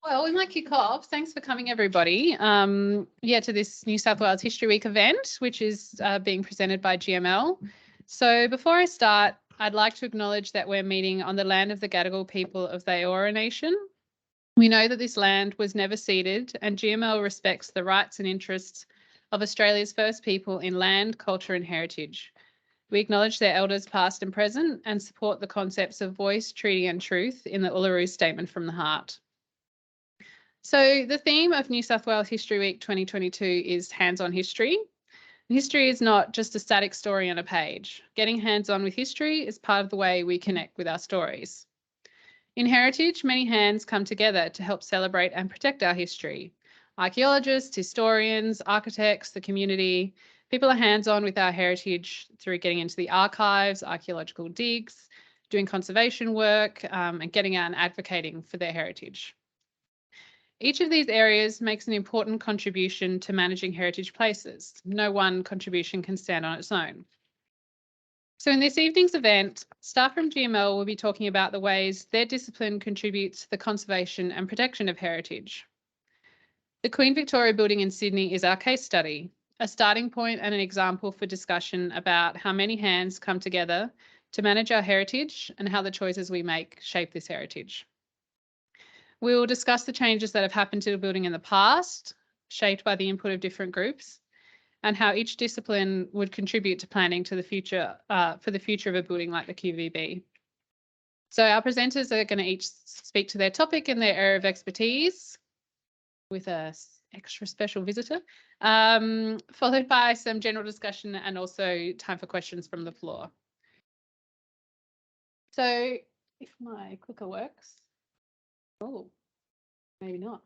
Well, we might kick off. Thanks for coming, everybody. To this New South Wales History Week event, which is being presented by GML. So before I start, I'd like to acknowledge that we're meeting on the land of the Gadigal people of the Eora Nation. We know that this land was never ceded, and GML respects the rights and interests of Australia's First People in land, culture and heritage. We acknowledge their elders past and present and support the concepts of voice, treaty and truth in the Uluru Statement from the Heart. So the theme of New South Wales History Week 2022 is hands-on history. History is not just a static story on a page. Getting hands-on with history is part of the way we connect with our stories. In heritage, many hands come together to help celebrate and protect our history. Archaeologists, historians, architects, the community, people are hands-on with our heritage through getting into the archives, archaeological digs, doing conservation work, and getting out and advocating for their heritage. Each of these areas makes an important contribution to managing heritage places. No one contribution can stand on its own. So in this evening's event, staff from GML will be talking about the ways their discipline contributes to the conservation and protection of heritage. The Queen Victoria Building in Sydney is our case study, a starting point and an example for discussion about how many hands come together to manage our heritage and how the choices we make shape this heritage. We will discuss the changes that have happened to the building in the past, shaped by the input of different groups, and how each discipline would contribute to planning to the future for the future of a building like the QVB. So our presenters are going to each speak to their topic and their area of expertise with an extra special visitor, followed by some general discussion and also time for questions from the floor. So if my clicker works. Oh, maybe not.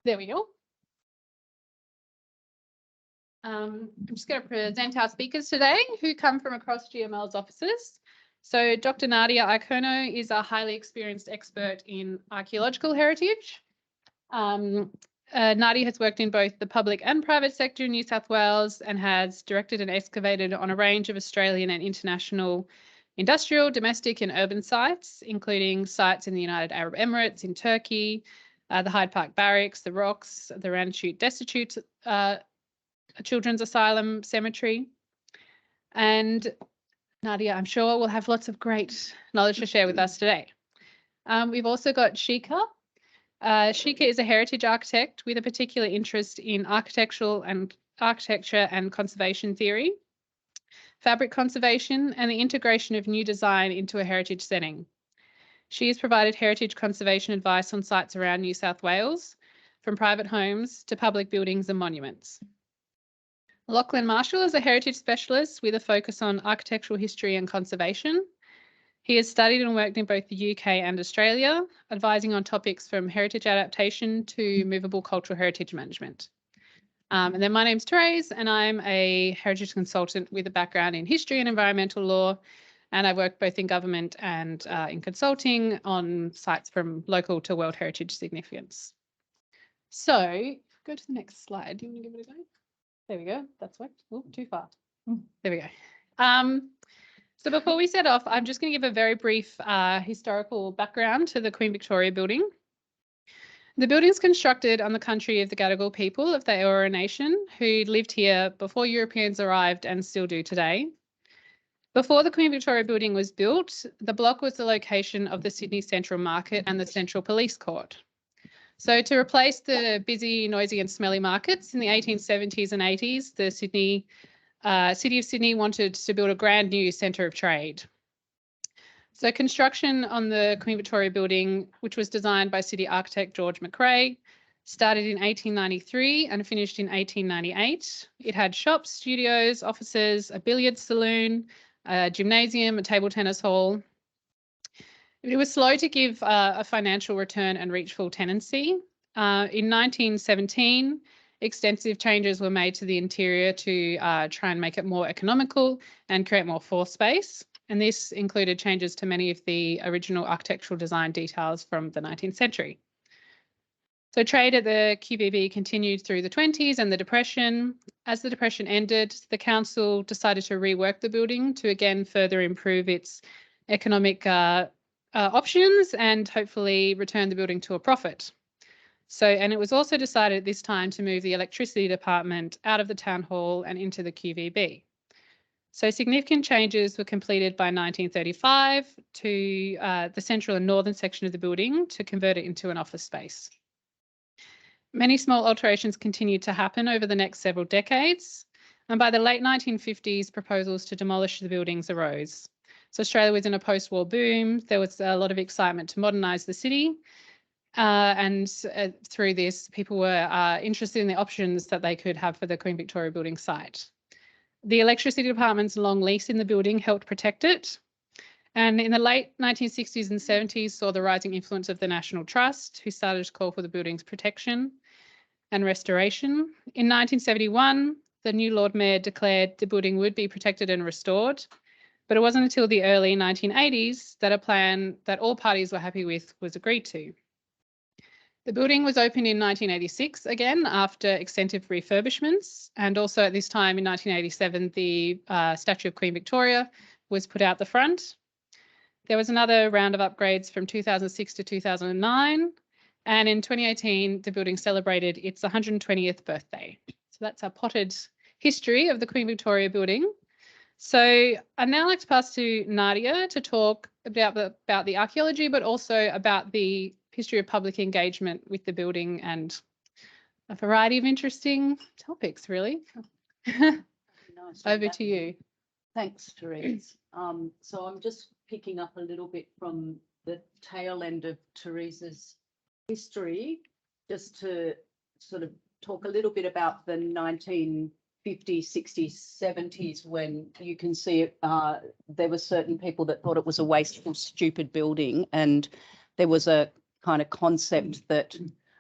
There we go. I'm just going to present our speakers today who come from across GML's offices. So Dr. Nadia Icono is a highly experienced expert in archaeological heritage. Nadia has worked in both the public and private sector in New South Wales and has directed and excavated on a range of Australian and international industrial, domestic and urban sites, including sites in the United Arab Emirates, in Turkey, the Hyde Park Barracks, the Rocks, the Ranchute Destitute Children's Asylum Cemetery. And Nadia, I'm sure, will have lots of great knowledge to share with us today. We've also got Shikha. Shikha is a heritage architect with a particular interest in architecture and conservation theory, fabric conservation, and the integration of new design into a heritage setting. She has provided heritage conservation advice on sites around New South Wales, from private homes to public buildings and monuments. Lachlan Marshall is a heritage specialist with a focus on architectural history and conservation. He has studied and worked in both the UK and Australia, advising on topics from heritage adaptation to movable cultural heritage management. And then my name's Therese, and I'm a heritage consultant with a background in history and environmental law. And I work both in government and in consulting on sites from local to World Heritage significance. So go to the next slide. Do you want to give it a go? There we go. That's worked. Oh, too far. There we go. So before we set off, I'm just going to give a very brief historical background to the Queen Victoria Building. The building is constructed on the country of the Gadigal people of the Eora Nation, who lived here before Europeans arrived and still do today. Before the Queen Victoria Building was built, the block was the location of the Sydney Central Market and the Central Police Court. So to replace the busy, noisy and smelly markets in the 1870s and 80s, the City of Sydney wanted to build a brand new centre of trade. So construction on the Queen Victoria Building, which was designed by city architect George McRae, started in 1893 and finished in 1898. It had shops, studios, offices, a billiards saloon, a gymnasium, a table tennis hall. It was slow to give a financial return and reach full tenancy. In 1917, extensive changes were made to the interior to try and make it more economical and create more floor space. and this included changes to many of the original architectural design details from the 19th century. So trade at the QVB continued through the 20s and the Depression. As the Depression ended, the council decided to rework the building to again further improve its economic options and hopefully return the building to a profit. So, and it was also decided at this time to move the electricity department out of the town hall and into the QVB. So significant changes were completed by 1935 to the central and northern section of the building to convert it into an office space. Many small alterations continued to happen over the next several decades, and by the late 1950s, proposals to demolish the buildings arose. So Australia was in a post-war boom. There was a lot of excitement to modernise the city, and through this, people were interested in the options that they could have for the Queen Victoria Building site. The electricity department's long lease in the building helped protect it. And in the late 1960s and 70s saw the rising influence of the National Trust, who started to call for the building's protection and restoration. In 1971, the new Lord Mayor declared the building would be protected and restored, but it wasn't until the early 1980s that a plan that all parties were happy with was agreed to. The building was opened in 1986 again after extensive refurbishments, and also at this time in 1987 the statue of Queen Victoria was put out the front. There was another round of upgrades from 2006 to 2009, and in 2018 the building celebrated its 120th birthday. So that's our potted history of the Queen Victoria Building. So I'd now like to pass to Nadia to talk about the archaeology, but also about the history of public engagement with the building and a variety of interesting topics, really. Nice. Over to you. Thanks, Therese. So I'm just picking up a little bit from the tail end of Therese's history, just to sort of talk a little bit about the 1950s, 60s, 70s, when you can see there were certain people that thought it was a wasteful, stupid building, and there was a kind of concept that,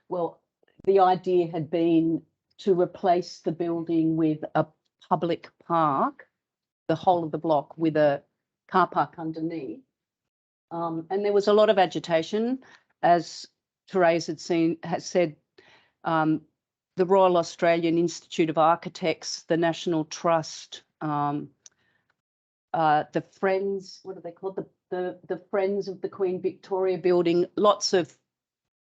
well, the idea had been to replace the building with a public park, the whole of the block, with a car park underneath. And there was a lot of agitation, as Therese has said. The Royal Australian Institute of Architects, the National Trust, the Friends, what are they called? The Friends of the Queen Victoria Building, lots of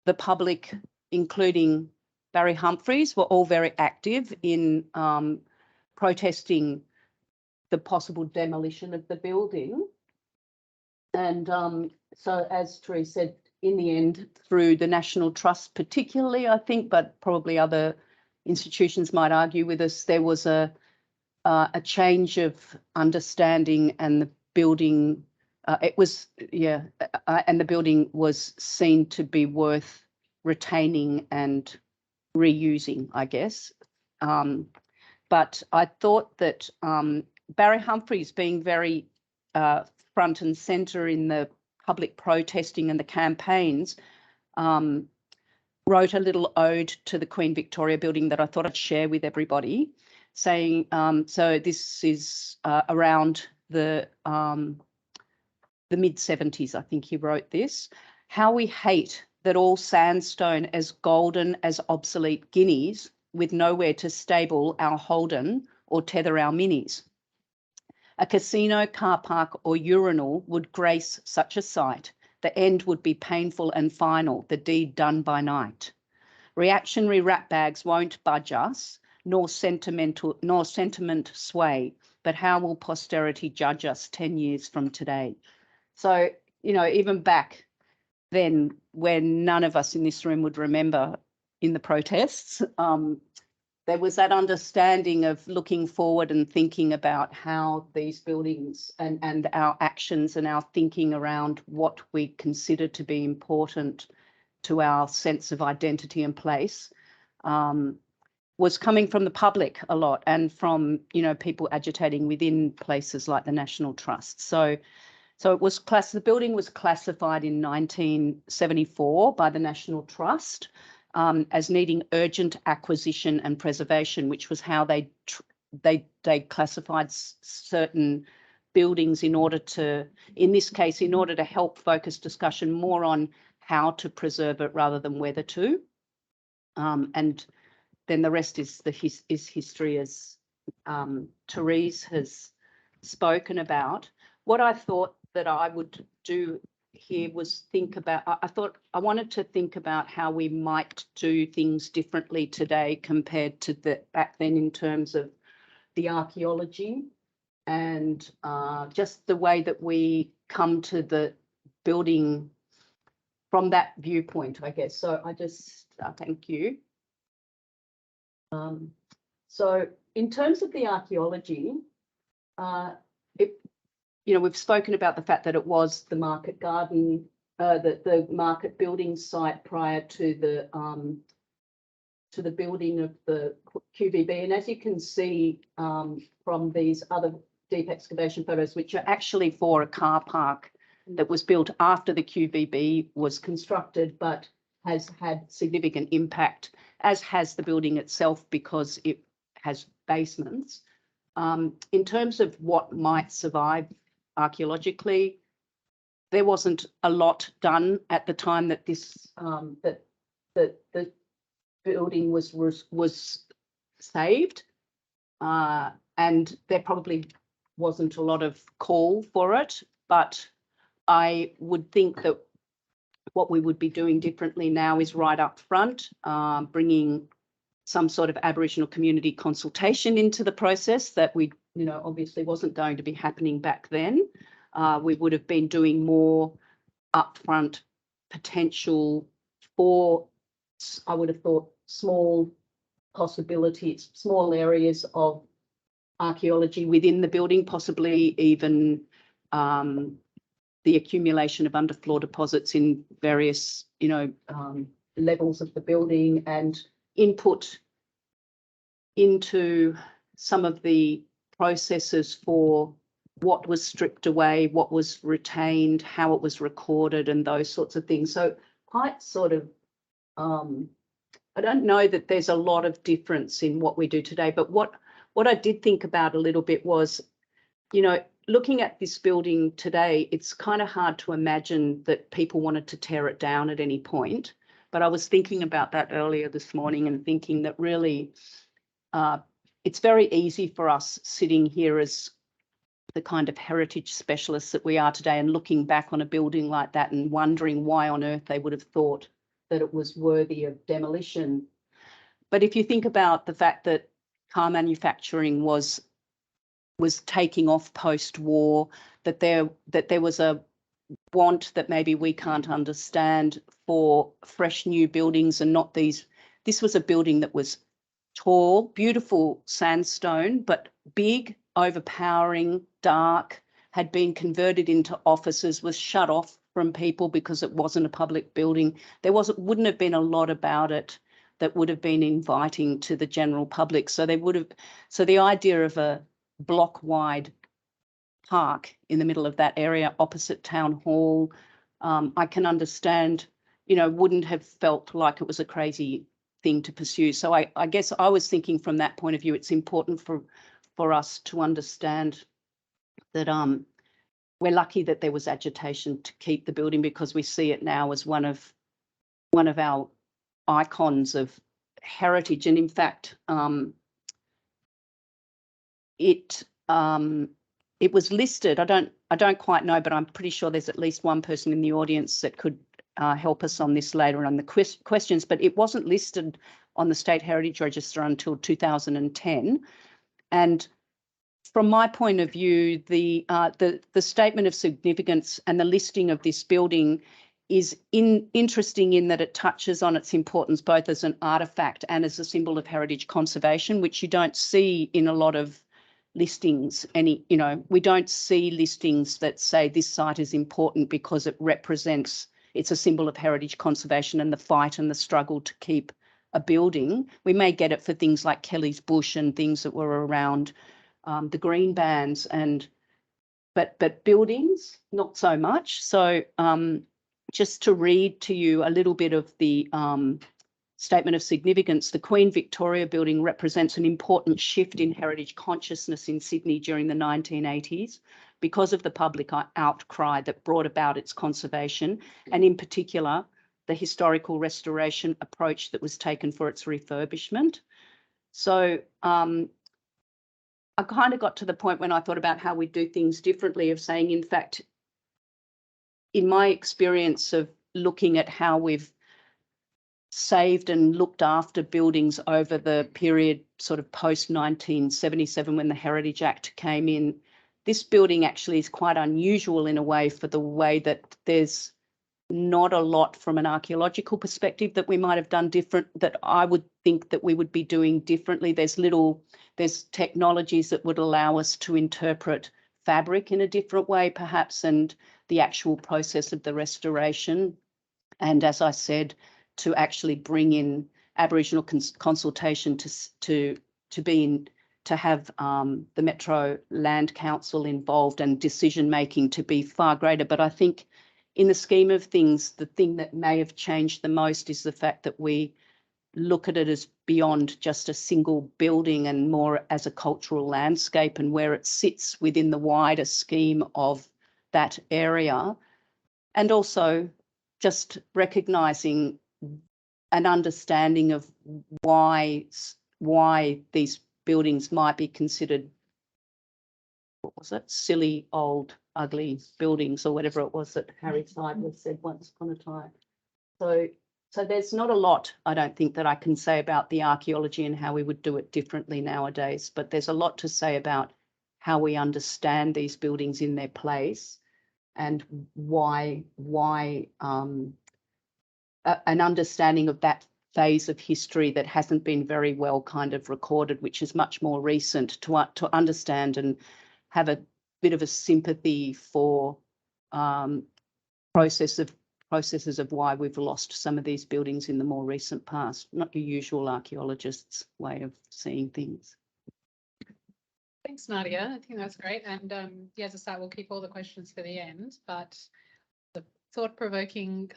the public, including Barry Humphries, were all very active in protesting the possible demolition of the building. And so, as Therese said, in the end, through the National Trust particularly, I think, but probably other institutions might argue with us, there was a change of understanding, and the building, and the building was seen to be worth retaining and reusing, I guess. But I thought that Barry Humphries, being very front and centre in the public protesting and the campaigns, wrote a little ode to the Queen Victoria Building that I thought I'd share with everybody, saying, so this is around the mid-70s, I think he wrote this. How we hate that all sandstone as golden as obsolete guineas, with nowhere to stable our Holden or tether our minis. A casino, car park or urinal would grace such a sight. The end would be painful and final, the deed done by night. Reactionary rat bags won't budge us, nor sentiment sway, but how will posterity judge us 10 years from today? So, you know, even back then, when none of us in this room would remember in the protests, there was that understanding of looking forward and thinking about how these buildings and our actions and our thinking around what we consider to be important to our sense of identity and place was coming from the public a lot, and from, you know, people agitating within places like the National Trust. So it was the building was classified in 1974 by the National Trust as needing urgent acquisition and preservation, which was how they classified certain buildings in order to, in this case, in order to help focus discussion more on how to preserve it rather than whether to. And then the rest is history, as Therese has spoken about. What I thought that I would do here was think about, I wanted to think about how we might do things differently today compared to back then in terms of the archaeology and just the way that we come to the building from that viewpoint, I guess. So I just thank you. So in terms of the archaeology, we've spoken about the fact that it was the market garden, the market building site prior to the building of the QVB. And as you can see from these other deep excavation photos, which are actually for a car park that was built after the QVB was constructed, but has had significant impact, as has the building itself because it has basements. In terms of what might survive archaeologically, there wasn't a lot done at the time that this that the building was saved, and there probably wasn't a lot of call for it. But I would think that what we would be doing differently now is right up front, bringing some sort of Aboriginal community consultation into the process that we, obviously wasn't going to be happening back then. We would have been doing more upfront potential for, I would have thought, small possibilities, small areas of archaeology within the building, possibly even the accumulation of underfloor deposits in various, levels of the building, and input into some of the processes for what was stripped away, what was retained, how it was recorded, and those sorts of things. So quite sort of, I don't know that there's a lot of difference in what we do today, but what I did think about a little bit was, looking at this building today, it's kind of hard to imagine that people wanted to tear it down at any point. But I was thinking about that earlier this morning and thinking that really it's very easy for us sitting here as the kind of heritage specialists that we are today and looking back on a building like that and wondering why on earth they would have thought that it was worthy of demolition. But if you think about the fact that car manufacturing was taking off post-war, that there was a want that maybe we can't understand for fresh new buildings and not these. This was a building that was tall, beautiful sandstone, but big, overpowering, dark, had been converted into offices, was shut off from people because it wasn't a public building. Wouldn't have been a lot about it that would have been inviting to the general public. So the idea of a block-wide park in the middle of that area opposite Town Hall, I can understand, wouldn't have felt like it was a crazy thing to pursue. So I guess I was thinking from that point of view, it's important for us to understand that we're lucky that there was agitation to keep the building, because we see it now as one of our icons of heritage. And in fact, it was listed. I don't quite know, but I'm pretty sure there's at least one person in the audience that could help us on this later on the questions. But it wasn't listed on the State Heritage Register until 2010, and from my point of view, the statement of significance and the listing of this building is interesting in that it touches on its importance both as an artefact and as a symbol of heritage conservation, which you don't see in a lot of listings. We don't see listings that say this site is important because it's a symbol of heritage conservation and the fight and the struggle to keep a building. We may get it for things like Kelly's Bush and things that were around the green bands, but buildings, not so much. So just to read to you a little bit of the statement of significance, the Queen Victoria Building represents an important shift in heritage consciousness in Sydney during the 1980s, because of the public outcry that brought about its conservation, and in particular, the historical restoration approach that was taken for its refurbishment. So I kind of got to the point when I thought about how we do things differently of saying, in fact, in my experience of looking at how we've saved and looked after buildings over the period sort of post 1977 when the Heritage Act came in, this building actually is quite unusual in a way for the way that there's not a lot from an archaeological perspective that we might have done different, that I would think that we would be doing differently. There's technologies that would allow us to interpret fabric in a different way perhaps, and the actual process of the restoration. And as I said, to actually bring in Aboriginal consultation to have the Metro Land Council involved and decision making to be far greater. But I think in the scheme of things, the thing that may have changed the most is the fact that we look at it as beyond just a single building and more as a cultural landscape, and where it sits within the wider scheme of that area. And also just recognising an understanding of why these buildings might be considered, what was it, silly, old, ugly buildings, or whatever it was that Harry Seidler said once upon a time. So there's not a lot, I don't think, that I can say about the archaeology and how we would do it differently nowadays, but there's a lot to say about how we understand these buildings in their place, and why an understanding of that phase of history that hasn't been very well kind of recorded, which is much more recent, to understand and have a bit of a sympathy for processes of why we've lost some of these buildings in the more recent past, not your usual archaeologist's way of seeing things. Thanks, Nadia. I think that's great. And as I start, we'll keep all the questions for the end, but the thought-provoking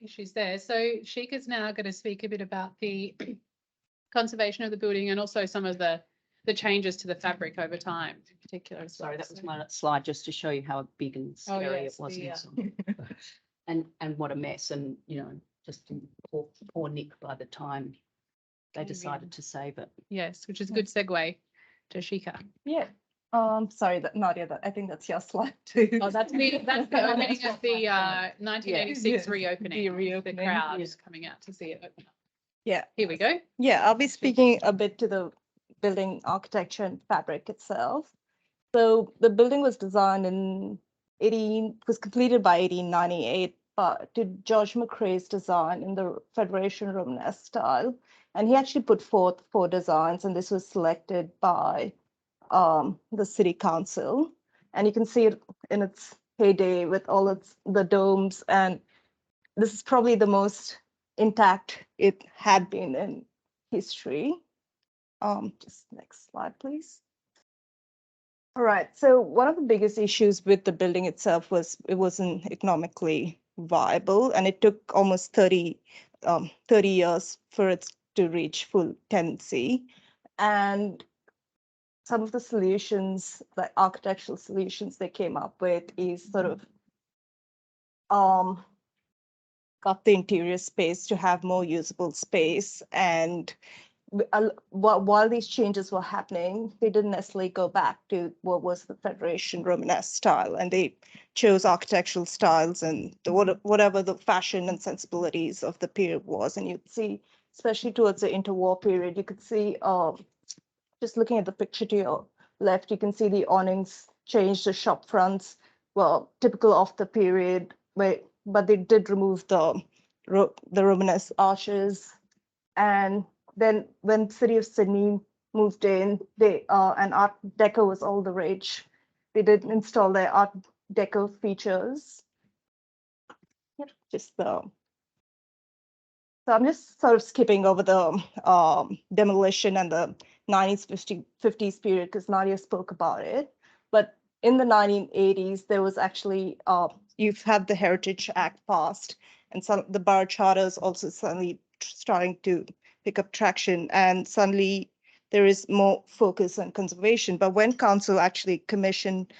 issues there. So Shikha's now going to speak a bit about the conservation of the building and also some of the changes to the fabric over time in particular. Sorry, that was my slide just to show you how big and scary it was. And what a mess, and just poor Nick by the time they decided to save it. Yes, which is a good segue to Shikha. Yeah. Sorry, Nadia, I think that's your slide too. Oh, that's the opening of the 1986 reopening. The crowd is coming out to see it open up. Yeah. Here we go. Yeah, I'll be speaking a bit to the building architecture and fabric itself. So the building was designed was completed by 1898, but to George McRae's design in the Federation Romanesque style. And he actually put forth 4 designs, and this was selected by the city council. And you can see it in its heyday with all the domes, and this is probably the most intact it had been in history. Just next slide, please. All right, so one of the biggest issues with the building itself was it wasn't economically viable, and it took almost 30 years for it to reach full tenancy. And some of the solutions, like architectural solutions they came up with, is sort of got the interior space to have more usable space. And while these changes were happening, they didn't necessarily go back to what was the Federation Romanesque style, and they chose architectural styles and whatever the fashion and sensibilities of the period was. And you'd see, especially towards the interwar period, you could see, just looking at the picture to your left, you can see the awnings change, the shop fronts, well, typical of the period, but they did remove the Romanesque arches. And then when City of Sydney moved in, and Art Deco was all the rage. They did install their Art Deco features. So I'm just sort of skipping over the demolition and the 1950s period because Nadia spoke about it. But in the 1980s, there was actually, you've had the Heritage Act passed, and some the borough charters also suddenly starting to pick up traction, and suddenly there is more focus on conservation. But when council actually commissioned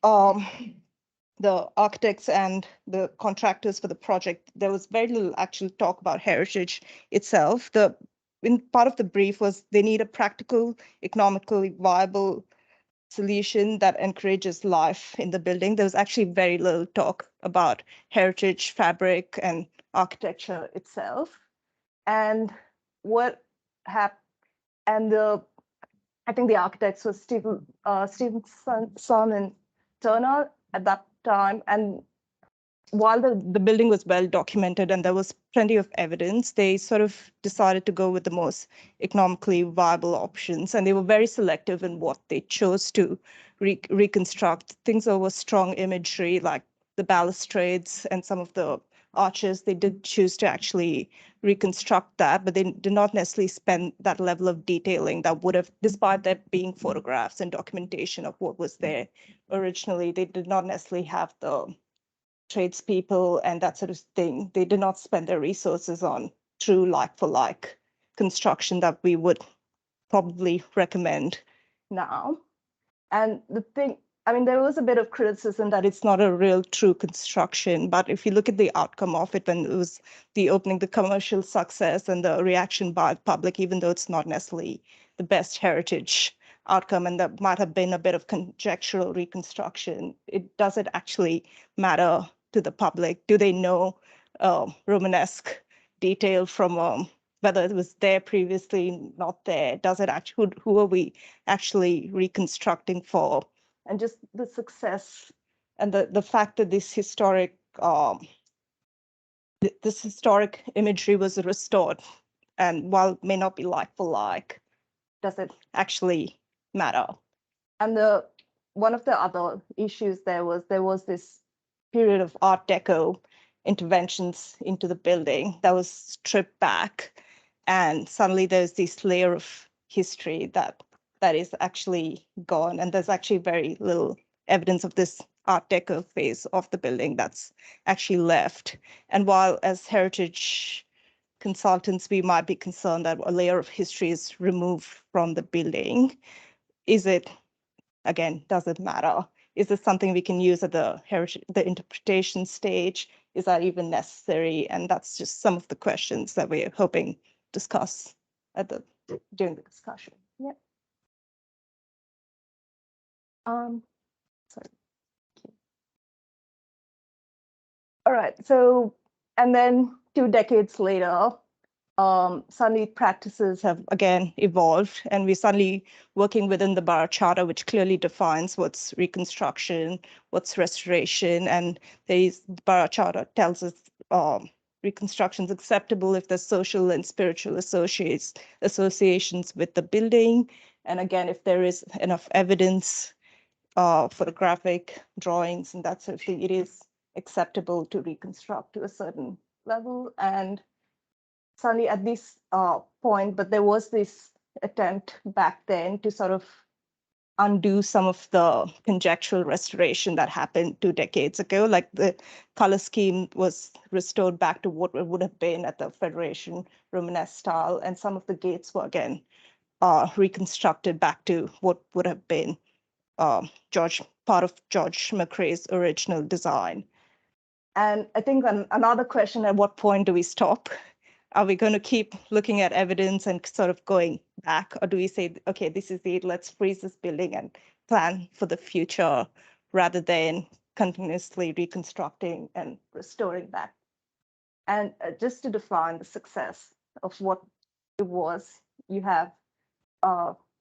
the architects and the contractors for the project, there was very little actual talk about heritage itself. In part of the brief was they need a practical, economically viable solution that encourages life in the building. There was actually very little talk about heritage, fabric, and architecture itself. And what happened, and I think the architects were Stevenson and Turner at that time. And while the building was well documented and there was plenty of evidence, they sort of decided to go with the most economically viable options. And they were very selective in what they chose to reconstruct. Things over strong imagery like the balustrades and some of the arches, they did choose to actually reconstruct that, but they did not necessarily spend that level of detailing that would have, despite there being photographs and documentation of what was there originally, they did not necessarily have the tradespeople and that sort of thing. They did not spend their resources on true like-for-like construction that we would probably recommend now. And the thing, I mean, there was a bit of criticism that it's not a real true construction, but if you look at the outcome of it, when it was the opening, the commercial success and the reaction by the public, even though it's not necessarily the best heritage outcome, and that might have been a bit of conjectural reconstruction, does it actually matter to the public? Do they know Romanesque detail from whether it was there previously, not there? Does it actually, who are we actually reconstructing for? And just the success and the fact that this historic imagery was restored, and while it may not be like for like, does it actually matter? And one of the other issues there was this period of Art Deco interventions into the building that was stripped back, and suddenly there's this layer of history that is actually gone, and there's actually very little evidence of this Art Deco phase of the building that's actually left. And while as heritage consultants, we might be concerned that a layer of history is removed from the building, is it, again, does it matter? Is this something we can use at the interpretation stage? Is that even necessary? And that's just some of the questions that we're hoping to discuss during the discussion. Yeah. Sorry. All right. So, and then 2 decades later, suddenly practices have again evolved, and we're suddenly working within the Borough Charter, which clearly defines what's reconstruction, what's restoration, and the Borough Charter tells us reconstruction is acceptable if there's social and spiritual associations with the building, and again, if there is enough evidence, photographic drawings and that sort of thing, it is acceptable to reconstruct to a certain level. And suddenly at this point, but there was this attempt back then to sort of undo some of the conjectural restoration that happened 2 decades ago. Like the color scheme was restored back to what it would have been at the Federation Romanesque style, and some of the gates were again reconstructed back to what would have been part of George McRae's original design. And I think another question, at what point do we stop? Are we going to keep looking at evidence and sort of going back? Or do we say, okay, this is it, let's freeze this building and plan for the future rather than continuously reconstructing and restoring that? And just to define the success of what it was, you have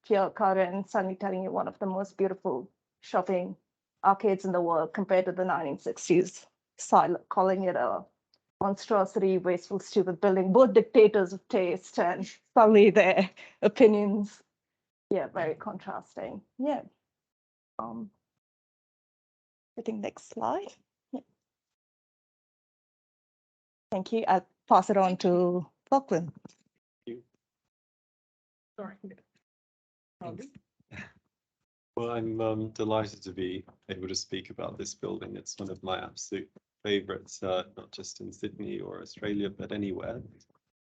Pierre Cardin suddenly telling you one of the most beautiful shopping arcades in the world compared to the 1960s style, calling it a monstrosity, wasteful, stupid building, both dictators of taste, and suddenly their opinions, yeah, very contrasting. Yeah. I think next slide. Yeah. Thank you. I'll pass it on to Lachlan. Sorry. Well, I'm delighted to be able to speak about this building. It's one of my absolute favorites, not just in Sydney or Australia, but anywhere.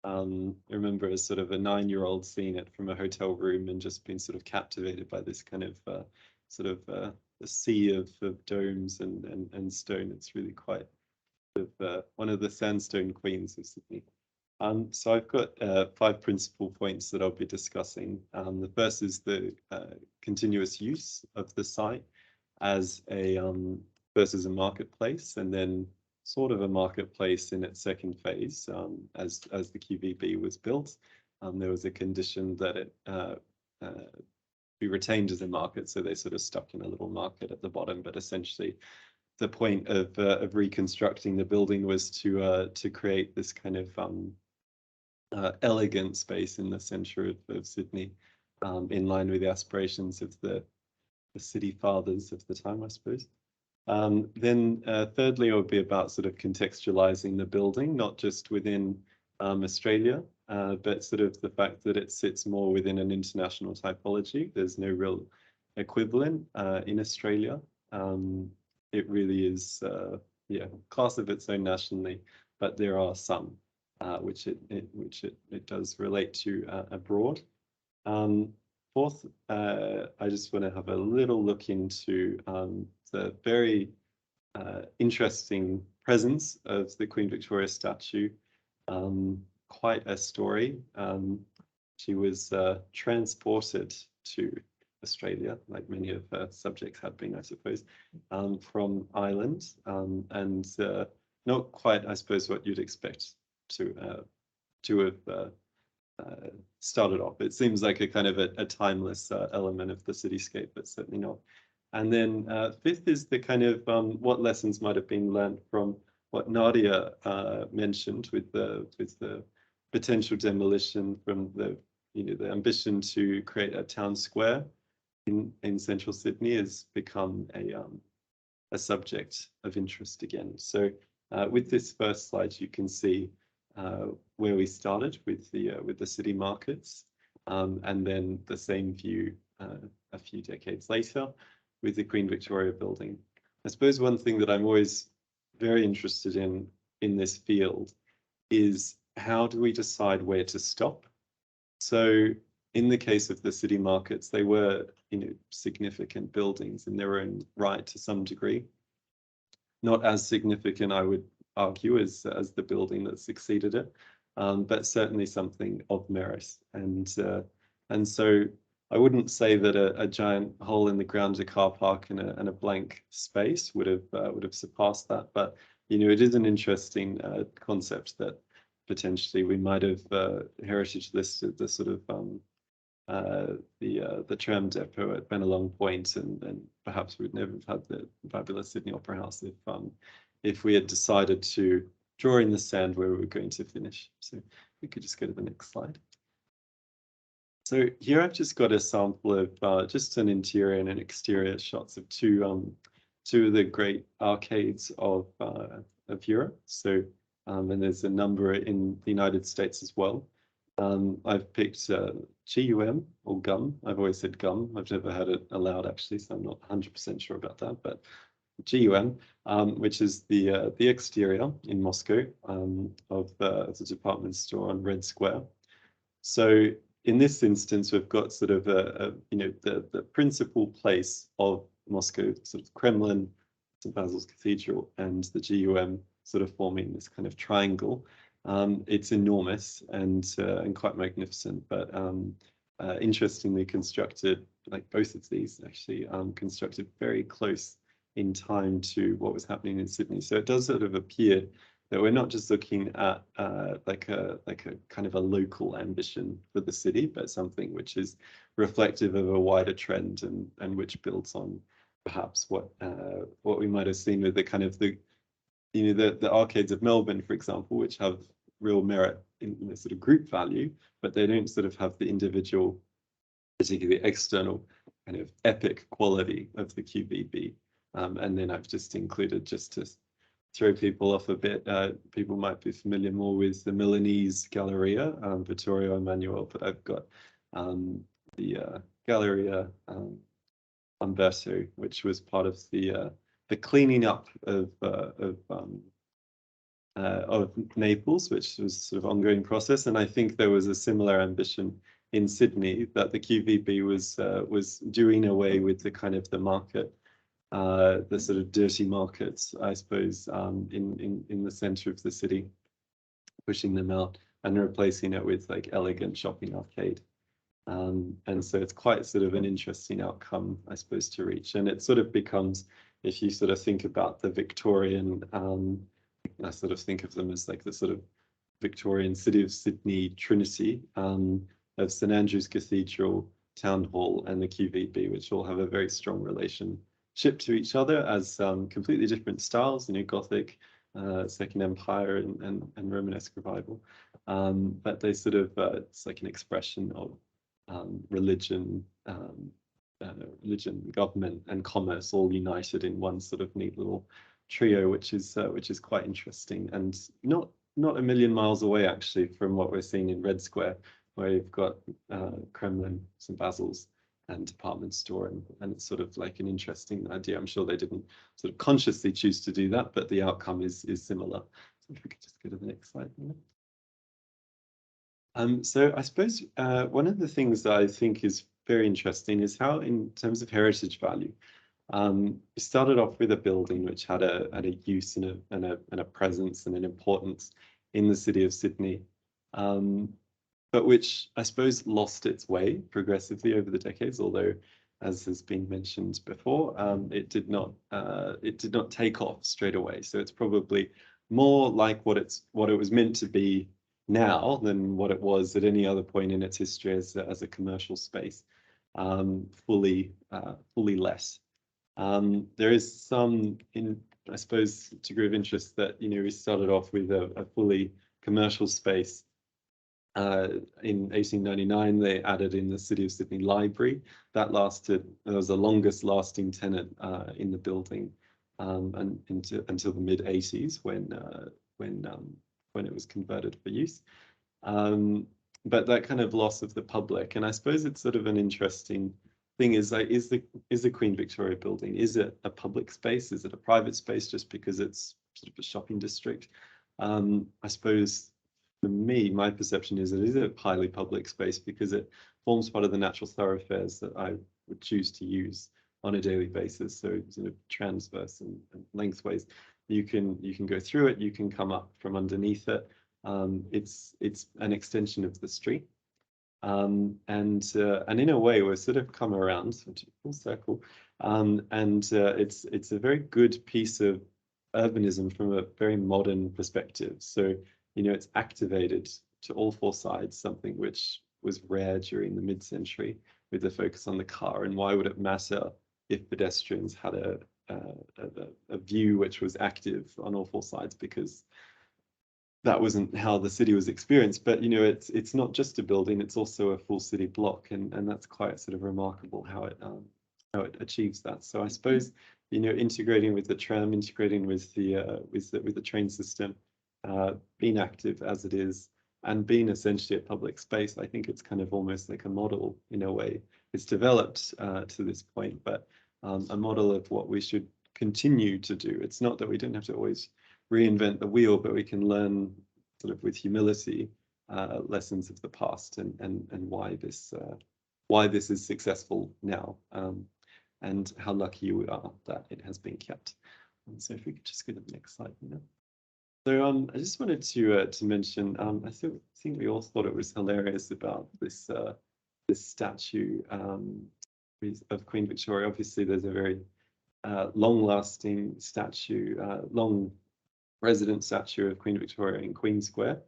I remember as sort of a 9-year-old seeing it from a hotel room and just being sort of captivated by this kind of sea of domes and stone. It's really quite one of the sandstone queens of Sydney. So I've got 5 principal points that I'll be discussing. The first is the continuous use of the site as a versus a marketplace, and then sort of a marketplace in its second phase. As the QVB was built, there was a condition that it be retained as a market, so they sort of stuck in a little market at the bottom. But essentially, the point of reconstructing the building was to create this kind of elegant space in the centre of Sydney, in line with the aspirations of the city fathers of the time, I suppose. Then thirdly, it would be about sort of contextualising the building, not just within Australia, but sort of the fact that it sits more within an international typology. There's no real equivalent in Australia. It really is, yeah, class of its own nationally, but there are some which it does relate to abroad. Fourth, I just want to have a little look into the very interesting presence of the Queen Victoria statue. Quite a story. She was transported to Australia, like many of her subjects had been, I suppose, from Ireland, and not quite, I suppose, what you'd expect to have started off. It seems like a kind of a timeless element of the cityscape, but certainly not. And then fifth is the kind of what lessons might have been learned from what Nadia mentioned with the potential demolition from the ambition to create a town square in central Sydney has become a subject of interest again. So with this first slide, you can see where we started with the city markets, and then the same view a few decades later with the Queen Victoria building. I suppose one thing that I'm always very interested in this field is how do we decide where to stop? So in the case of the city markets, they were significant buildings in their own right to some degree. Not as significant, I would argue, as the building that succeeded it, but certainly something of merit. And so I wouldn't say that a giant hole in the ground, a car park, and a blank space would have surpassed that. But it is an interesting concept that potentially we might have heritage listed the sort of the tram depot at Bennelong Point, and perhaps we'd never have had the fabulous Sydney Opera House if we had decided to draw in the sand where we were going to finish. So we could just go to the next slide. So here I've just got a sample of just an interior and an exterior shots of two of the great arcades of Europe. So and there's a number in the United States as well. I've picked GUM or GUM. I've always said GUM. I've never had it aloud actually, so I'm not 100% sure about that. But GUM, which is the exterior in Moscow of the department store on Red Square. So in this instance, we've got sort of the principal place of Moscow, sort of Kremlin, St. Basil's Cathedral, and the GUM sort of forming this kind of triangle. It's enormous and quite magnificent, but interestingly constructed, like both of these actually constructed very close in time to what was happening in Sydney. So it does sort of appear that we're not just looking at like a kind of a local ambition for the city, but something which is reflective of a wider trend and which builds on perhaps what we might have seen with the kind of the arcades of Melbourne, for example, which have real merit in the sort of group value, but they don't sort of have the individual, particularly external kind of epic quality of the QVB. And then I've just included, just to throw people off a bit, people might be familiar more with the Milanese Galleria, Vittorio Emanuele, but I've got the Galleria Umberto, which was part of the cleaning up of Naples, which was sort of ongoing process. And I think there was a similar ambition in Sydney that the QVB was doing away with the kind of the market the sort of dirty markets, I suppose, in the center of the city, pushing them out and replacing it with like elegant shopping arcade. And so it's quite sort of an interesting outcome, I suppose, to reach. And it sort of becomes, if you sort of think about the Victorian, I sort of think of them as like the sort of Victorian City of Sydney Trinity of St Andrew's Cathedral, Town Hall, and the QVB, which all have a very strong relationship to each other as completely different styles, you know, Gothic, Second Empire, and Romanesque Revival. But they sort of, it's like an expression of religion, government, and commerce all united in one sort of neat little trio, which is quite interesting, and not a million miles away actually from what we're seeing in Red Square, where you've got Kremlin, St Basil's, and department store, and it's sort of like an interesting idea. I'm sure they didn't sort of consciously choose to do that, but the outcome is similar. So if we could just go to the next slide. So I suppose one of the things that I think is very interesting is how, in terms of heritage value, we started off with a building which had a use and a presence and an importance in the city of Sydney, but which I suppose lost its way progressively over the decades. Although, as has been mentioned before, it did not take off straight away. So it's probably more like what it was meant to be now than what it was at any other point in its history as a commercial space, fully less. There is some, I suppose, degree of interest that, you know, we started off with a fully commercial space. In 1899, they added in the City of Sydney Library. That lasted, that was the longest lasting tenant in the building, and until the mid 80s when it was converted for use. But that kind of loss of the public, and I suppose it's sort of an interesting thing, is like, is the Queen Victoria building, is it a public space? Is it a private space just because it's sort of a shopping district? I suppose for me, my perception is it is a highly public space because it forms part of the natural thoroughfares that I would choose to use on a daily basis. So sort of transverse and lengthways. You can go through it, you can come up from underneath it. It's an extension of the street. And in a way, we're sort of come around full circle. It's a very good piece of urbanism from a very modern perspective. So, you know, it's activated to all four sides, something which was rare during the mid-century with the focus on the car. And why would it matter if pedestrians had a view which was active on all four sides? Because that wasn't how the city was experienced. But, you know, it's not just a building, it's also a full city block, and that's quite sort of remarkable how it achieves that. So I suppose, you know, integrating with the tram, integrating with the train system, being active as it is, and being essentially a public space, I think it's kind of almost like a model in a way. It's developed to this point, but a model of what we should continue to do. It's not that we don't have to always reinvent the wheel, but we can learn sort of with humility lessons of the past and why this is successful now, and how lucky we are that it has been kept. And so if we could just go to the next slide. So I just wanted to mention, I think we all thought it was hilarious about this statue of Queen Victoria. Obviously, there's a very long-lasting statue, long resident statue of Queen Victoria in Queen Square,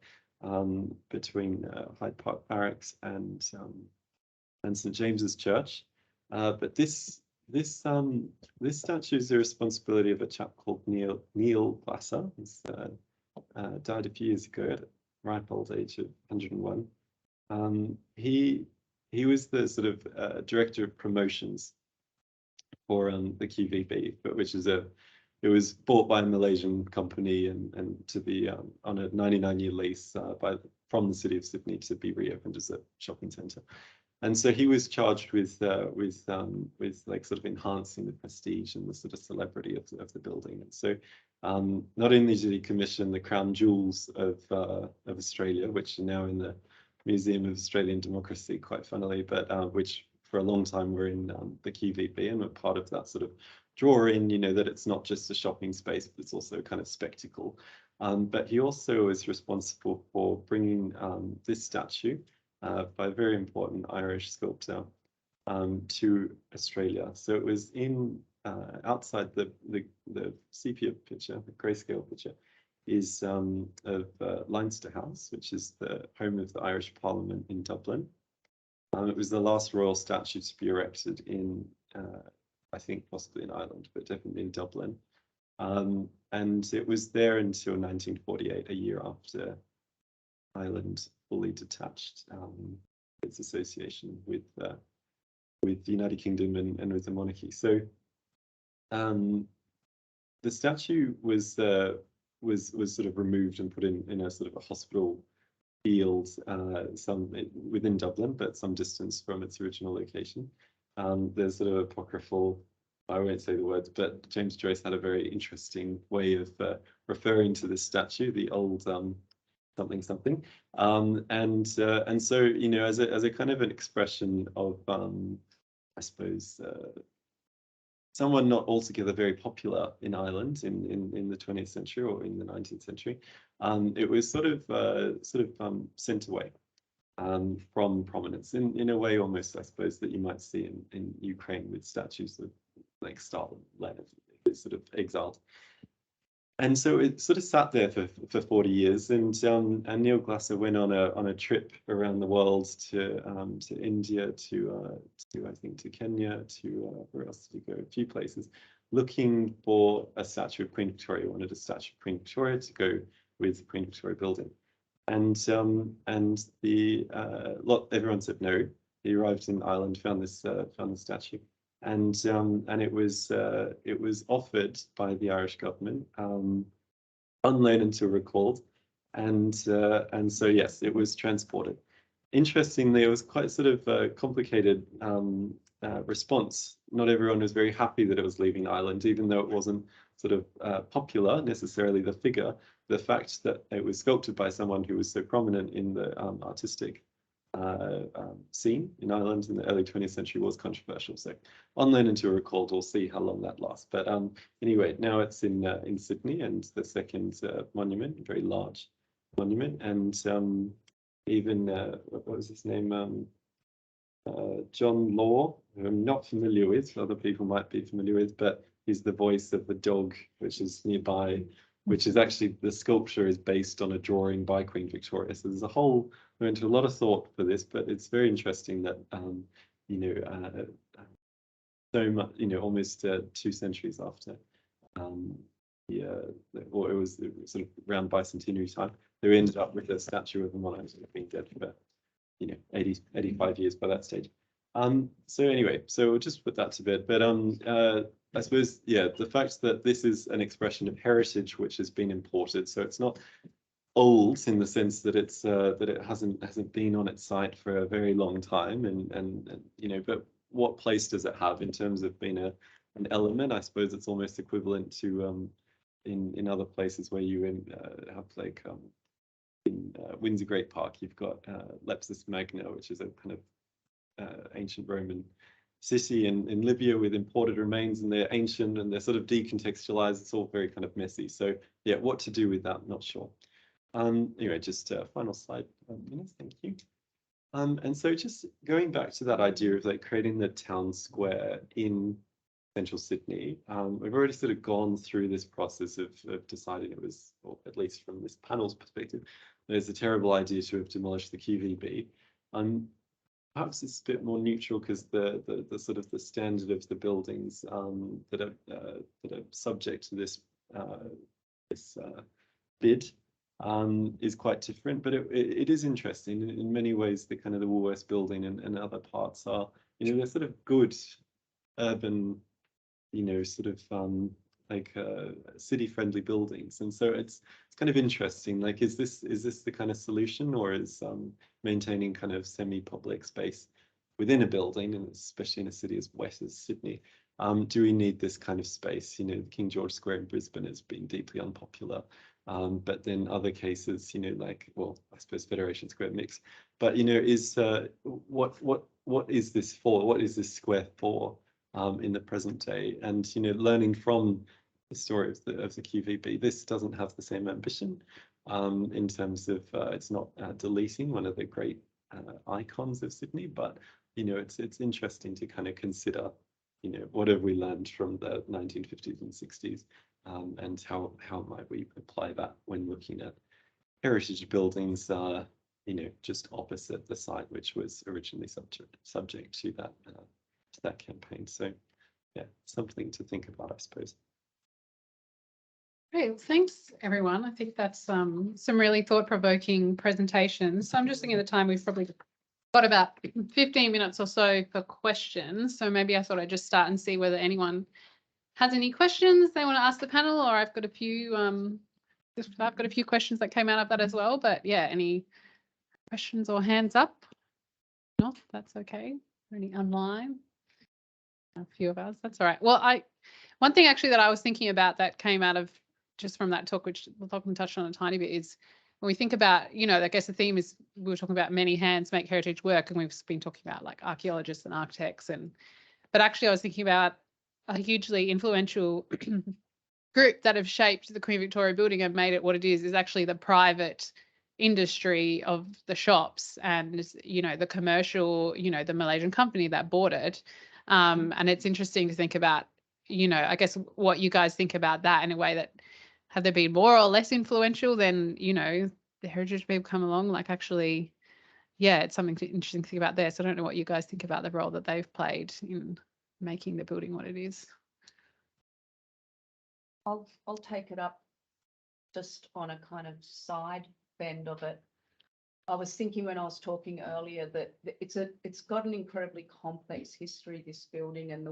between Hyde Park Barracks and St James's Church. But this statue is the responsibility of a chap called Neil Glaser. He's died a few years ago at a ripe old age of 101. He was the sort of director of promotions for the QVB, but it was bought by a Malaysian company and to be on a 99-year lease from the City of Sydney to be reopened as a shopping centre. And so he was charged with like sort of enhancing the prestige and the sort of celebrity of the building. And so not only did he commission the crown jewels of Australia, which are now in the Museum of Australian Democracy, quite funnily, but which for a long time were in the QVB and were part of that sort of draw in, that it's not just a shopping space, but it's also a kind of spectacle. But he also is responsible for bringing this statue by a very important Irish sculptor to Australia. So it was in outside the sepia picture, the grayscale picture, is of Leinster House, which is the home of the Irish Parliament in Dublin. It was the last royal statue to be erected in, I think possibly in Ireland, but definitely in Dublin. And it was there until 1948, a year after Ireland fully detached its association with the United Kingdom and with the monarchy. So the statue was sort of removed and put in a sort of a hospital field, within Dublin, but some distance from its original location. There's sort of apocryphal, I won't say the words, but James Joyce had a very interesting way of referring to this statue, the old something something, and so as a kind of an expression of I suppose someone not altogether very popular in Ireland in the 20th century or in the 19th century, it was sort of sent away from prominence in a way almost, I suppose, that you might see in Ukraine with statues of like Stalin, Lenin, sort of exiled. And so it sort of sat there for 40 years, and Neil Glaser went on a trip around the world to India, to I think to Kenya, to where else did he go? A few places, looking for a statue of Queen Victoria. He wanted a statue of Queen Victoria to go with the Queen Victoria building, and the everyone said no. He arrived in Ireland, found the statue. And it was offered by the Irish government on loan until recalled, and so yes, it was transported. Interestingly, it was quite sort of a complicated response. Not everyone was very happy that it was leaving Ireland, even though it wasn't sort of popular necessarily. The figure, the fact that it was sculpted by someone who was so prominent in the artistic scene in Ireland in the early 20th century was controversial. So on loan until recalled, we'll see how long that lasts. But anyway, now it's in Sydney, and the second monument, a very large monument, and even what was his name? John Law, who I'm not familiar with, other people might be familiar with, but he's the voice of the dog, which is nearby, which is actually, the sculpture is based on a drawing by Queen Victoria. So there's a whole, we went into a lot of thought for this, but it's very interesting that, so much, almost 2 centuries after, or it was sort of around bicentenary time, they ended up with a statue of a monarch who had been dead for, 85 years by that stage. So anyway, so we'll just put that to bed. But I suppose, yeah, the fact that this is an expression of heritage which has been imported, so it's not old in the sense that it's that it hasn't been on its site for a very long time, and but what place does it have in terms of being an element? I suppose it's almost equivalent to in other places where you have like in Windsor Great Park, you've got Leptis Magna, which is a kind of ancient Roman city in Libya with imported remains, and they're ancient and they're sort of decontextualized. It's all very kind of messy. So yeah, what to do with that, not sure. Anyway, just final slide. Thank you. And so just going back to that idea of like creating the town square in central Sydney, we've already sort of gone through this process of deciding it was, or at least from this panel's perspective, there's a terrible idea to have demolished the QVB. Perhaps it's a bit more neutral because the sort of the standard of the buildings that are subject to this bid is quite different, but it is interesting in many ways. The kind of the Woolworths building and other parts are, they're sort of good urban, sort of like city-friendly buildings, and so it's kind of interesting. Like, is this the kind of solution, or is maintaining kind of semi-public space within a building, and especially in a city as wet as Sydney, do we need this kind of space? King George Square in Brisbane has been deeply unpopular, but then other cases, like, well, I suppose Federation Square mix, but is what is this for? What is this square for? in the present day. And learning from the story of the QVB, this doesn't have the same ambition in terms of it's not deleting one of the great icons of Sydney, but it's interesting to kind of consider what have we learned from the 1950s and 60s, and how might we apply that when looking at heritage buildings just opposite the site which was originally subject to that campaign. So yeah, something to think about, I suppose. Great, well, thanks everyone. I think that's some really thought-provoking presentations. So I'm just thinking at the time we've probably got about 15 minutes or so for questions. So maybe I thought I'd just start and see whether anyone has any questions they want to ask the panel, or I've got a few questions that came out of that as well. But yeah, any questions or hands up? No, that's okay. Any online? A few of us, that's all right. Well, one thing actually that I was thinking about that came out of just from that talk, which Lachlan touched on a tiny bit, is when we think about, I guess the theme is we were talking about many hands make heritage work, and we've been talking about like archaeologists and architects, but actually I was thinking about a hugely influential group that have shaped the Queen Victoria building and made it what it is actually the private industry of the shops and the commercial, the Malaysian company that bought it. And it's interesting to think about, I guess what you guys think about that in a way that have they been more or less influential than, the heritage people come along, like actually, yeah, it's something interesting to think about there. So I don't know what you guys think about the role that they've played in making the building what it is. I'll take it up just on a kind of side bend of it. I was thinking when I was talking earlier that it's got an incredibly complex history, this building, and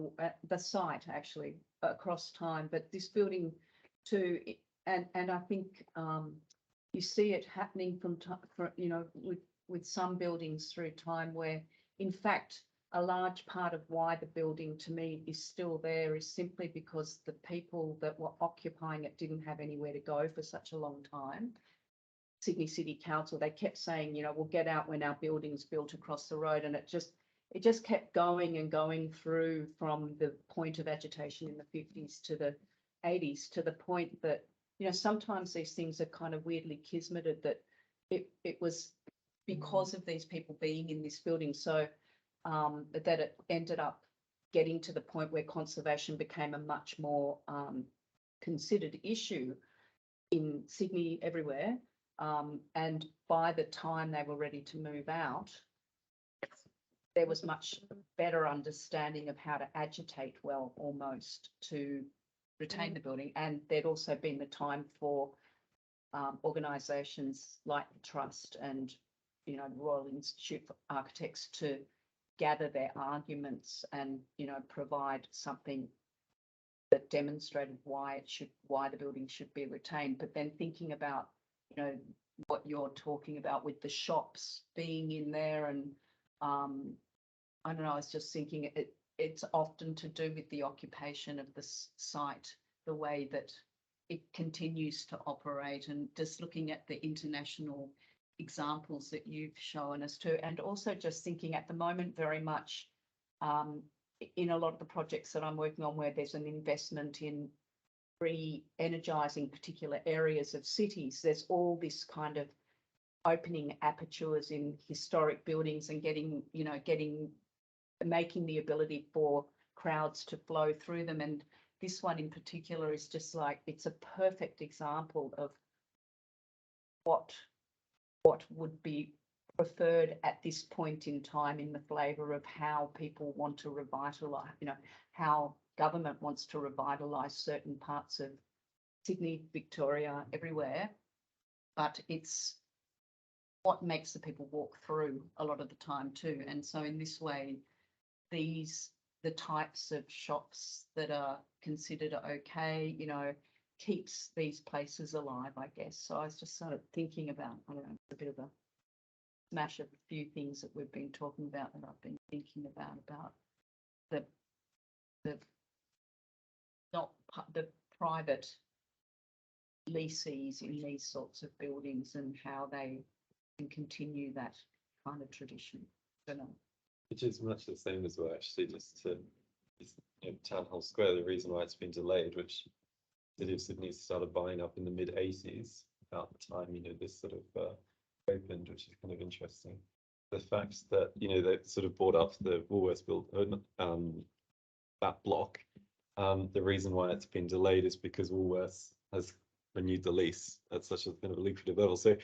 the site actually across time, but this building too, and I think you see it happening with some buildings through time where in fact a large part of why the building to me is still there is simply because the people that were occupying it didn't have anywhere to go for such a long time. Sydney City Council, they kept saying, we'll get out when our building's built across the road, and it just kept going and going through from the point of agitation in the 50s to the 80s to the point that sometimes these things are kind of weirdly kismeted, that it was because of these people being in this building, so that it ended up getting to the point where conservation became a much more considered issue in Sydney, everywhere. And by the time they were ready to move out, there was much better understanding of how to agitate well, almost, to retain the building. And there'd also been the time for organisations like the Trust and the Royal Institute for Architects to gather their arguments and provide something that demonstrated why the building should be retained. But then thinking about what you're talking about with the shops being in there, and I don't know, I was just thinking it's often to do with the occupation of the site, the way that it continues to operate, and just looking at the international examples that you've shown us too, and also just thinking at the moment very much in a lot of the projects that I'm working on where there's an investment in re-energising particular areas of cities, there's all this kind of opening apertures in historic buildings and making the ability for crowds to flow through them. And this one in particular is just like, it's a perfect example of what would be preferred at this point in time in the flavour of how people want to revitalise, how government wants to revitalise certain parts of Sydney, Victoria, everywhere. But it's what makes the people walk through a lot of the time too. And so in this way, the types of shops that are considered okay, keeps these places alive, I guess. So I was just sort of thinking about, I don't know, a bit of a smash of a few things that we've been talking about that I've been thinking about the private lessees in these sorts of buildings and how they can continue that kind of tradition. I don't know. Which is much the same as well, actually, just to is, Town Hall Square, the reason why it's been delayed, which the City of Sydney started buying up in the mid-80s, about the time, this sort of opened, which is kind of interesting. The fact that, they sort of bought up the Woolworths that block. The reason why it's been delayed is because Woolworths has renewed the lease at such a kind of lucrative level. So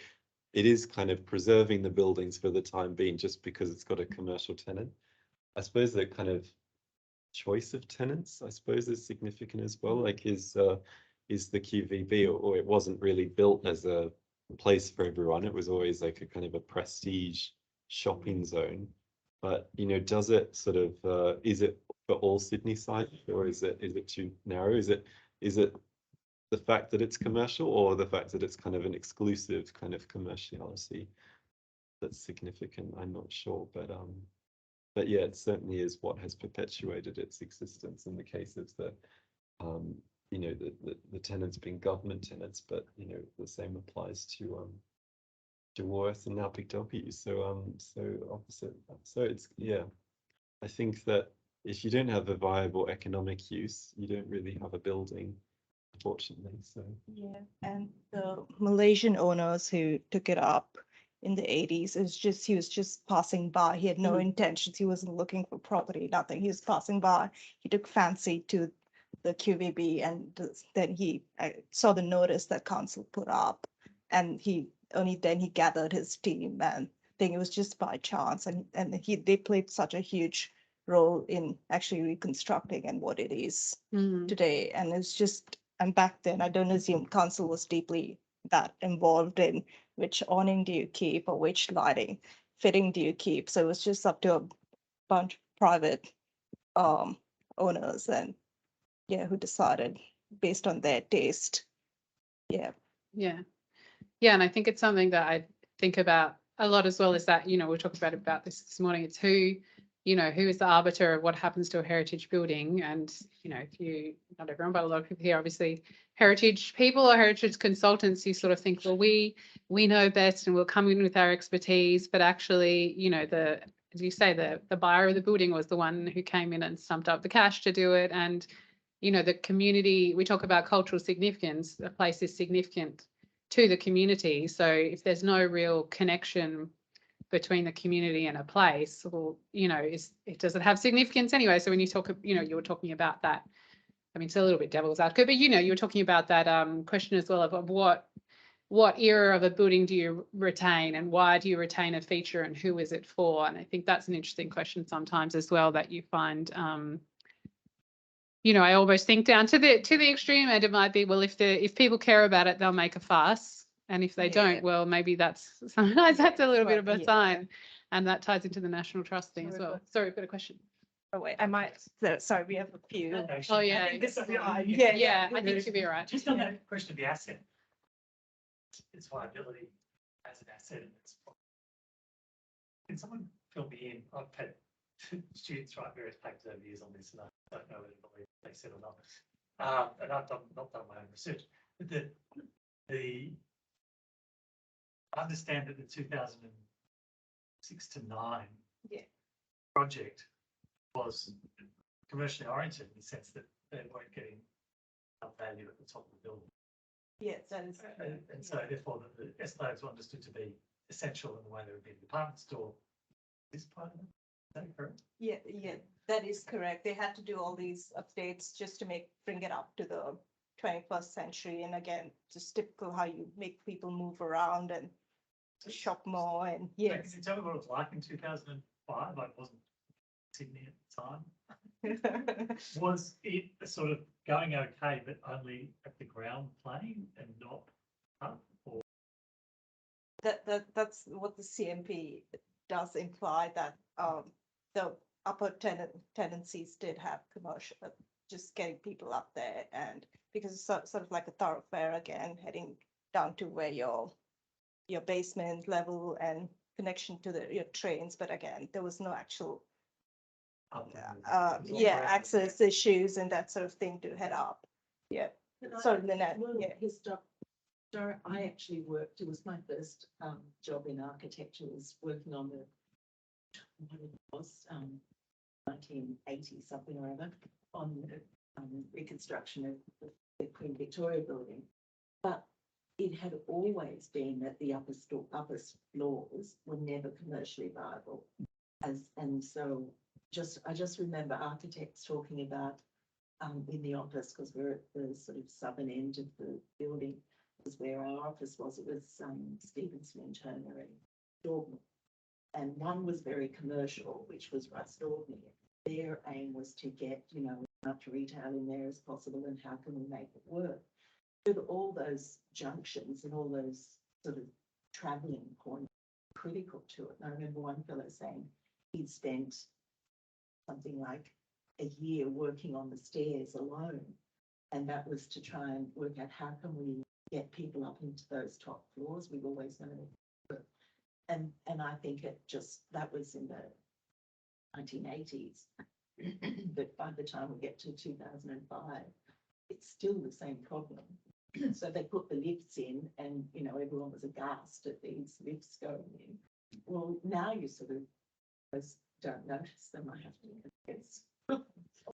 it is kind of preserving the buildings for the time being, just because it's got a commercial tenant. I suppose the kind of choice of tenants, I suppose, is significant as well. Like, is the QVB, or it wasn't really built as a place for everyone. It was always like a kind of a prestige shopping zone. But does it sort of is it for all Sydney sites, or is it too narrow? Is it the fact that it's commercial, or the fact that it's kind of an exclusive kind of commerciality that's significant? I'm not sure, but yeah, it certainly is what has perpetuated its existence in the case of the the tenants being government tenants, but the same applies to Worth and now Big W. So opposite. So it's, yeah, I think that if you don't have a viable economic use, you don't really have a building, unfortunately. So yeah, and the Malaysian owners who took it up in the 80s, he was just passing by. He had no intentions. He wasn't looking for property, nothing. He was passing by. He took fancy to the QVB, and then he saw the notice that council put up, and only then he gathered his team, and I think it was just by chance, and they played such a huge role in actually reconstructing and what it is today. And it's just, and back then I don't assume council was deeply that involved in which awning do you keep, or which lighting fitting do you keep. So it was just up to a bunch of private owners, and who decided based on their taste. Yeah. And I think it's something that I think about a lot as well, is that we're talking about this morning. It's who is the arbiter of what happens to a heritage building. And if you, not everyone, but a lot of people here, obviously heritage people or heritage consultants, you sort of think, well, we know best and we'll come in with our expertise. But actually, as you say, the buyer of the building was the one who came in and stumped up the cash to do it. And the community, we talk about cultural significance. A place is significant to the community. So if there's no real connection between the community and a place, well, does it have significance anyway? So when you talk, you were talking about that. I mean, it's a little bit devil's advocate, but you were talking about that question as well of what era of a building do you retain, and why do you retain a feature, and who is it for? And I think that's an interesting question sometimes as well, that you find I almost think down to the extreme end. It might be, well, if people care about it, they'll make a fuss, and if they don't, well, maybe sometimes that's a little bit of a sign, and that ties into the National Trust thing as well. Sorry, I've got a question. Oh wait, sorry, we have a few. Oh yeah, I think this is I think you'll be all right. Just on that question of the asset, its viability as an asset, and can someone fill me in? I've had students write various papers over the years on this, and I don't know whether to believe they said or not. And I've not done my own research, but I understand that the 2006 to 9 project was commercially oriented, in the sense that they weren't getting enough value at the top of the building. Yes, that is. And so therefore the escalators were understood to be essential in the way they would be in the department store. This part of it? Is that correct? Yeah, that is correct. They had to do all these updates just to bring it up to the 21st century. And again, just typical how you make people move around and shop more. And Can you tell me what it was like in 2005? I wasn't Sydney at the time. Was it sort of going okay, but only at the ground plane and not up? Or that's what the CMP does imply, that the upper tenancies did have commercial, just getting people up there, and because it's sort of like a thoroughfare again, heading down to where your basement level and connection to your trains. But again, there was no actual access issues and that sort of thing to head up. Sorry, Lynette. His job, I actually worked, it was my first job in architecture, was working on the 1980 something or other on reconstruction of the Queen Victoria building, but it had always been that the upper floors were never commercially viable, and so I just remember architects talking about in the office, because we're at the sort of southern end of the building, was where our office was. It was Stevenson and Turner and Daubney. And one was very commercial, which was Russ Daubney. Their aim was to get, you know, as much retail in there as possible, and how can we make it work? With all those junctions and all those sort of travelling points critical to it. And I remember one fellow saying he'd spent something like a year working on the stairs alone, and that was to try and work out how can we get people up into those top floors. We've always known it. And I think that was in the 1980s. But by the time we get to 2005, it's still the same problem. So they put the lifts in, and you know, everyone was aghast at these lifts going in. Well, now you sort of don't notice them, I have to confess.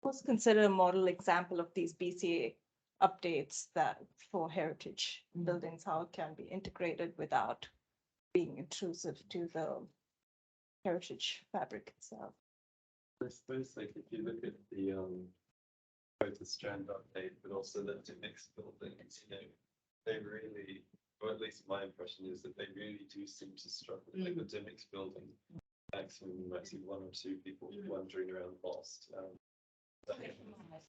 Was considered a model example of these BCA updates that for heritage buildings, how it can be integrated without being intrusive to the heritage fabric itself. I suppose, like, if you look at the both the Strand update, but also the mixed buildings, you know, they really, or at least my impression is that they really do seem to struggle. Like the Dimmicks building, maximum you might see one or two people wandering around lost.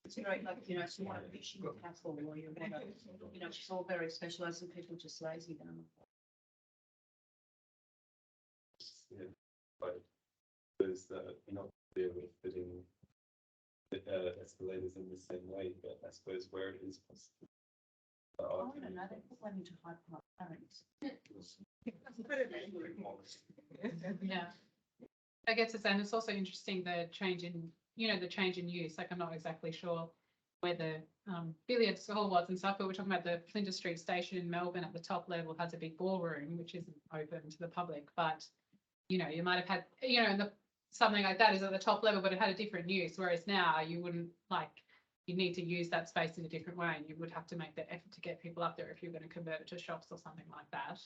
It's great, like, you know, she might be, she got castle or you know, she's all very specialised and people just lazy down. Yeah, but those that are not clear with fitting escalators in the same way, but I suppose where it is possible. I don't know, they put one into Hyde Park Currents. Yeah. I guess it's also interesting the change in, you know, the change in use. Like, I'm not exactly sure where the billiards hall was and stuff, but we're talking about the Flinders Street station in Melbourne at the top level has a big ballroom, which isn't open to the public, but you know, you might have had, you know, and something like that is at the top level, but it had a different use. Whereas now you wouldn't, like, you need to use that space in a different way, and you would have to make the effort to get people up there if you're going to convert it to shops or something like that.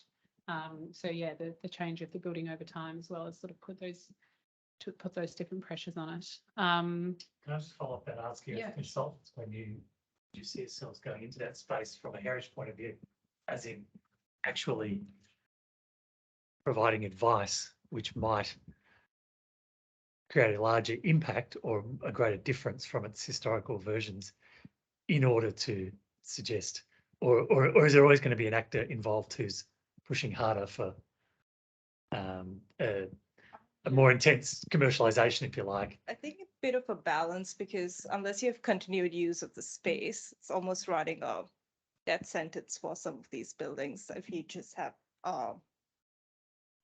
So yeah, the change of the building over time as well as sort of put those different pressures on it. Can I just follow up and ask you, Yeah. as consultants, when you see yourselves going into that space from a heritage point of view, as in actually providing advice which might create a larger impact or a greater difference from its historical versions, in order to suggest, or is there always going to be an actor involved who's pushing harder for a more intense commercialization, if you like? I think a bit of a balance, because unless you have continued use of the space, it's almost writing a death sentence for some of these buildings if you just have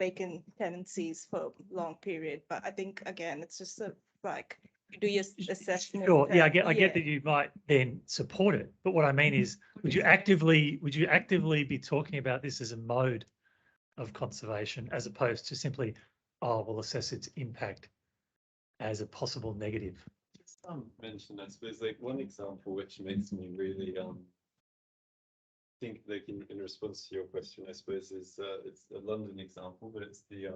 vacant tenancies for a long period. But I think, again, it's just like you do your assessment. Sure. Yeah, I get that you might then support it, but what I mean is, would you actively be talking about this as a mode of conservation, as opposed to simply, oh, we'll assess its impact as a possible negative? Just mention, I suppose, like one example which makes me really think, like, in response to your question, I suppose, is it's a London example, but it's the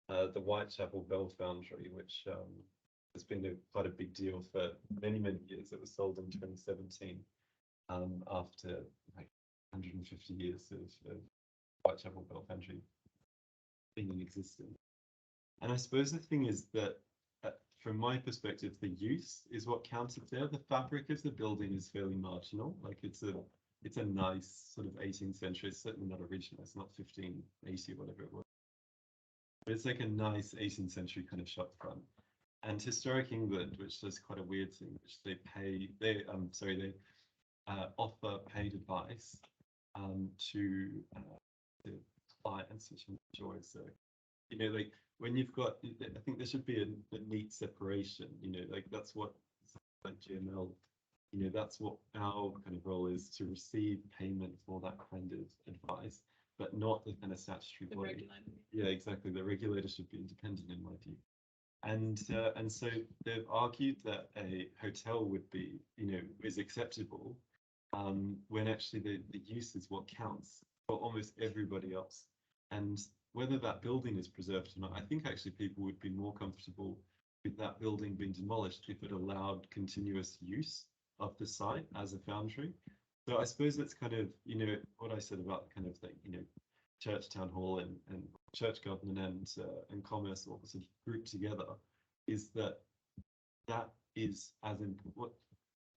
Whitechapel Bell Foundry, which has been quite a big deal for many years. It was sold in 2017 after like 150 years of Whitechapel Bell Foundry being in existence. And I suppose the thing is that from my perspective, the use is what counted there. The fabric of the building is fairly marginal. Like, it's a nice sort of 18th century. It's certainly not original. It's not 1580 or whatever it was. But it's like a nice 18th century kind of shop front. And Historic England, which does quite a weird thing, which they offer paid advice to clients, which enjoy. So, you know, like, when you've got, I think there should be a neat separation. You know, like, that's what, like, GML, you know, that's what our kind of role is, to receive payment for that kind of advice, but not the kind of statutory body. Yeah, exactly. The regulator should be independent, in my view. And so they've argued that a hotel would be, is acceptable, when actually the use is what counts for almost everybody else. And whether that building is preserved or not, I think actually people would be more comfortable with that building being demolished if it allowed continuous use of the site as a foundry. So I suppose that's kind of, what I said about kind of like, church town hall and church government and commerce all sort of grouped together, is that is as important,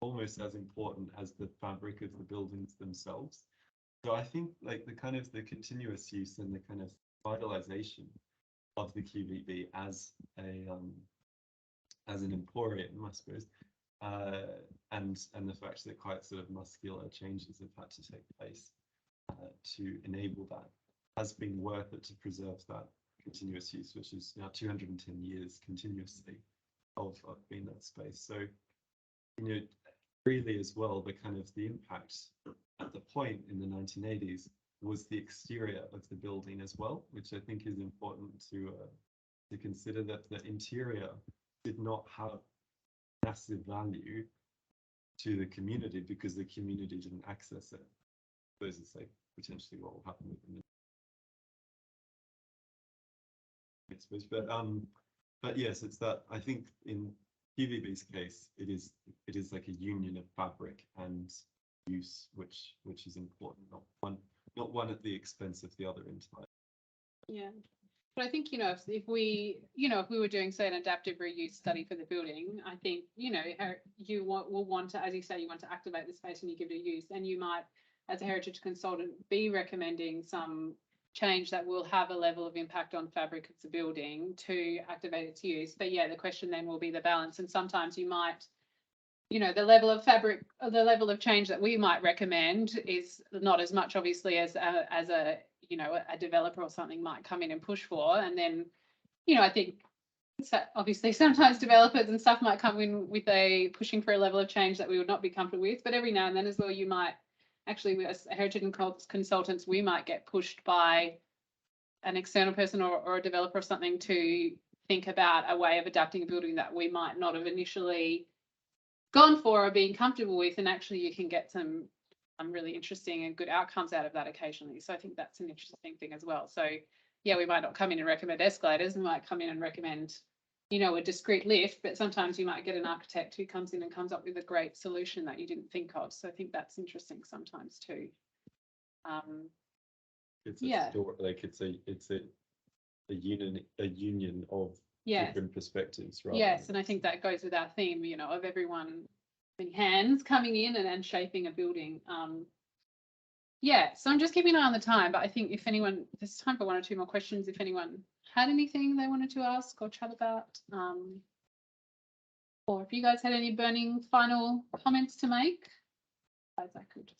almost as important as the fabric of the buildings themselves. So I think like the kind of the continuous use and the kind of vitalization of the QVB as an emporium, I suppose, and the fact that quite sort of muscular changes have had to take place to enable that, has been worth it to preserve that continuous use, which is now 210 years continuously of being that space. So, really as well, the kind of the impact at the point in the 1980s was the exterior of the building as well, which I think is important to consider, that the interior did not have massive value to the community because the community didn't access it. This is like potentially what will happen with the but yes, it's that I think in QVB's case, it is like a union of fabric and use, which is important, not one at the expense of the other entirely. Yeah. But I think, if we were doing, say, an adaptive reuse study for the building, I think, you will want to, as you say, you want to activate the space and you give it a use, and you might, as a heritage consultant, be recommending some change that will have a level of impact on fabric of the building to activate its use. But yeah, the question then will be the balance. And sometimes you might, the level of fabric, the level of change that we might recommend is not as much, obviously, as a developer or something might come in and push for. And then, I think obviously sometimes developers and stuff might come in with a pushing for a level of change that we would not be comfortable with. But every now and then as well, you might actually, as heritage and consultants, we might get pushed by an external person or a developer or something to think about a way of adapting a building that we might not have initially gone for or being comfortable with, and actually you can get some really interesting and good outcomes out of that occasionally. So I think that's an interesting thing as well. So yeah, we might not come in and recommend escalators, we might come in and recommend a discrete lift, but sometimes you might get an architect who comes in and comes up with a great solution that you didn't think of. So I think that's interesting sometimes too. It's a story, like it's a union of different perspectives, right? Yes, and I think that goes with our theme, of everyone, many hands coming in and shaping a building. So I'm just keeping an eye on the time, but I think if anyone, there's time for one or two more questions, if anyone had anything they wanted to ask or chat about, or if you guys had any burning final comments to make. I could.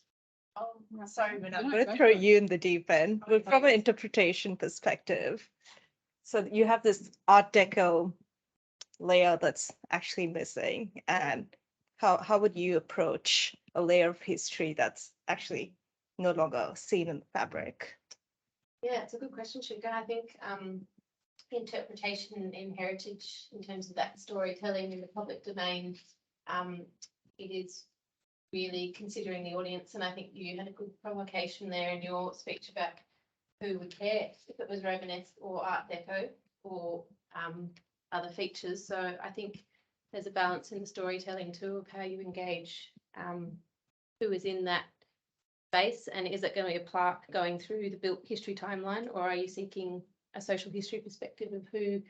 Sorry, I'm going to throw you in the deep end, but from an interpretation perspective. So you have this Art Deco layer that's actually missing, and how would you approach a layer of history that's actually no longer seen in the fabric? Yeah, it's a good question, Shikha. I think interpretation in heritage, in terms of that storytelling in the public domain, it is really considering the audience. And I think you had a good provocation there in your speech about who would care if it was Romanesque or Art Deco or other features. So I think there's a balance in the storytelling too of how you engage who is in that space, and is it going to be a plaque going through the built history timeline, or are you seeking a social history perspective of who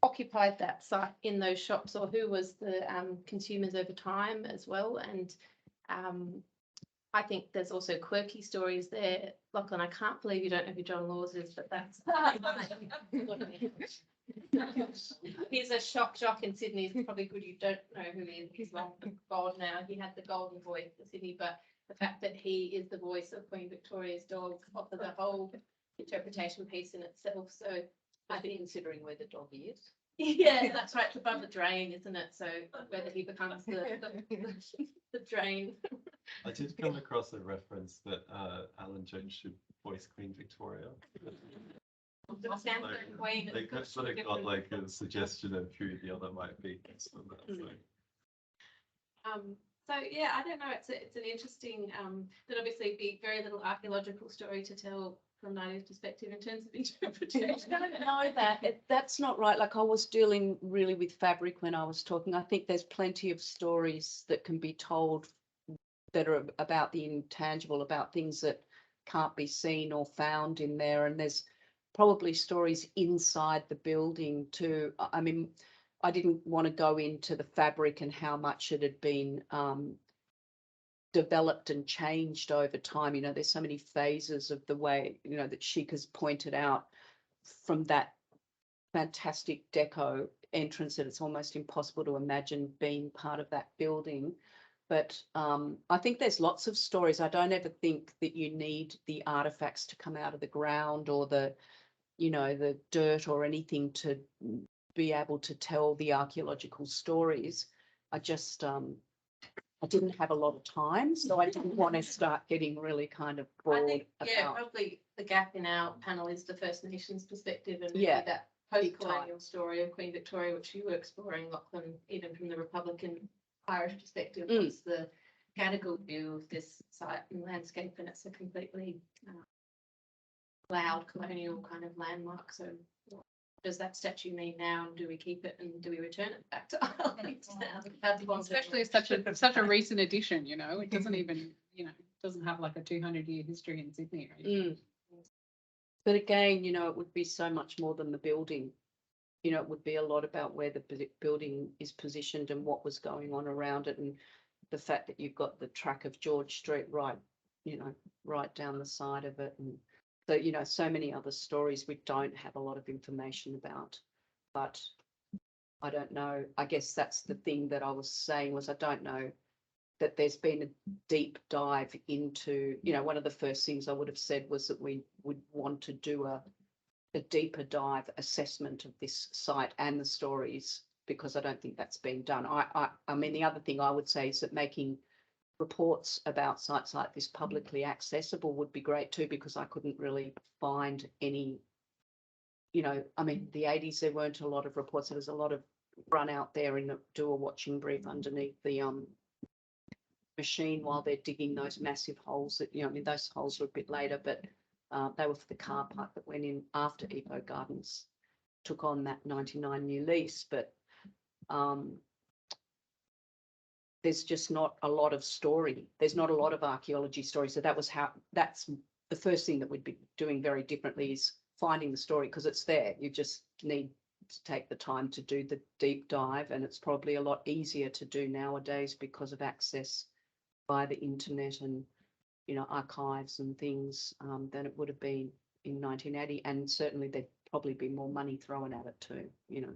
occupied that site in those shops, or who was the consumers over time as well? And I think there's also quirky stories there. Lachlan, I can't believe you don't know who John Laws is, but that's he's a shock jock in Sydney. It's probably good you don't know who he is. He's long gone now. He had the golden voice for Sydney, but the fact that he is the voice of Queen Victoria's dog offers a whole interpretation piece in itself. So I think considering where the dog is. Yeah, that's right. It's above the drain, isn't it? So whether he becomes the drain. I did come across a reference that Alan Jones should voice Queen Victoria. Sandstone queen. They could sort of got like a suggestion of who the other might be. So that's like, So yeah, I don't know. It's an interesting. There'd obviously be very little archaeological story to tell from Nadia's perspective in terms of interpretation. I don't know that. That's not right. Like I was dealing really with fabric when I was talking. I think there's plenty of stories that can be told that are about the intangible, about things that can't be seen or found in there. And there's probably stories inside the building too. I mean, I didn't want to go into the fabric and how much it had been developed and changed over time. You know, there's so many phases of the way, you know, that Shikha's pointed out from that fantastic deco entrance that it's almost impossible to imagine being part of that building. But I think there's lots of stories. I don't ever think that you need the artifacts to come out of the ground or the, you know, the dirt or anything to be able to tell the archaeological stories. I just, I didn't have a lot of time, so I didn't want to start getting really kind of broad I think, yeah, about. probably the gap in our panel is the First Nations perspective and Yeah, maybe that post-colonial story of Queen Victoria, which you were exploring, Lachlan, even from the Republican Irish perspective. What's the Gadigal view of this site and landscape? And it's a completely loud colonial kind of landmark. So what does that statue mean now? And do we keep it and do we return it back to Ireland now? Especially as such a recent addition, you know, it doesn't even, you know, doesn't have like a 200-year history in Sydney. Right? But again, you know, it would be so much more than the building. You know, it would be a lot about where the building is positioned and what was going on around it, and the fact that you've got the track of George Street right, you know, right down the side of it. And so, you know, so many other stories we don't have a lot of information about. But I don't know. I guess that's the thing that I was saying was I don't know that there's been a deep dive into, you know, one of the first things I would have said was that we would want to do a deeper dive assessment of this site and the stories, because I don't think that's been done. I mean, the other thing I would say is that making reports about sites like this publicly accessible would be great too, because I couldn't really find any, you know, I mean, the 80s, there weren't a lot of reports. There was a lot of run out there and do a watching brief underneath the machine while they're digging those massive holes that, you know, I mean, those holes were a bit later, but they were for the car park that went in after Eco Gardens took on that 99-year lease. But there's just not a lot of story. There's not a lot of archaeology story. So that's the first thing that we'd be doing very differently, is finding the story, because it's there. You just need to take the time to do the deep dive, and it's probably a lot easier to do nowadays because of access via the internet and, you know, archives and things than it would have been in 1980. And certainly there'd probably be more money thrown at it too, you know.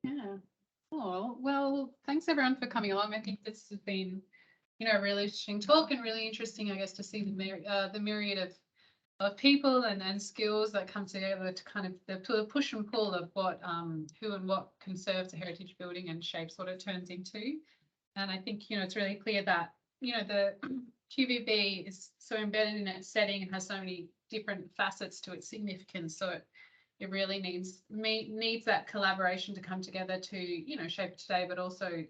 Yeah. Oh, well, thanks everyone for coming along. I think this has been, you know, a really interesting talk and really interesting, I guess, to see the myriad of people and skills that come together to kind of the push and pull of what who and what conserves a heritage building and shapes what it turns into. And I think, you know, it's really clear that, you know, the QVB is so embedded in its setting and has so many different facets to its significance. So it really needs that collaboration to come together to, you know, shape it today, but also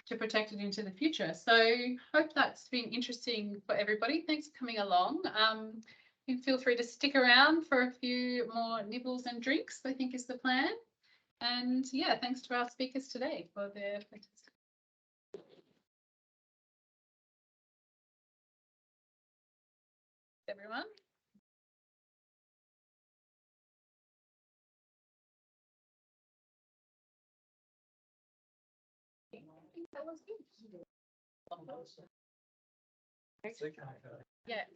to protect it into the future. So hope that's been interesting for everybody. Thanks for coming along. You can feel free to stick around for a few more nibbles and drinks, I think is the plan. And yeah, thanks to our speakers today for their participation. Everyone. That was good. Yes.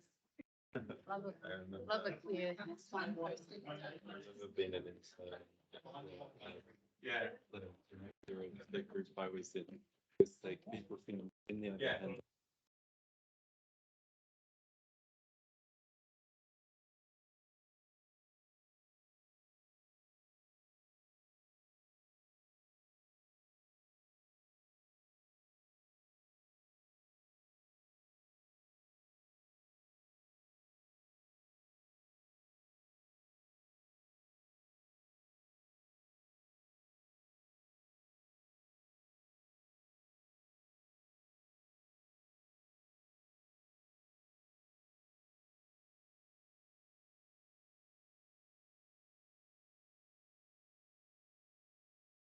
Love a clear one. I've never been in it. So, yeah. The group I was in, was like people think in the other hand.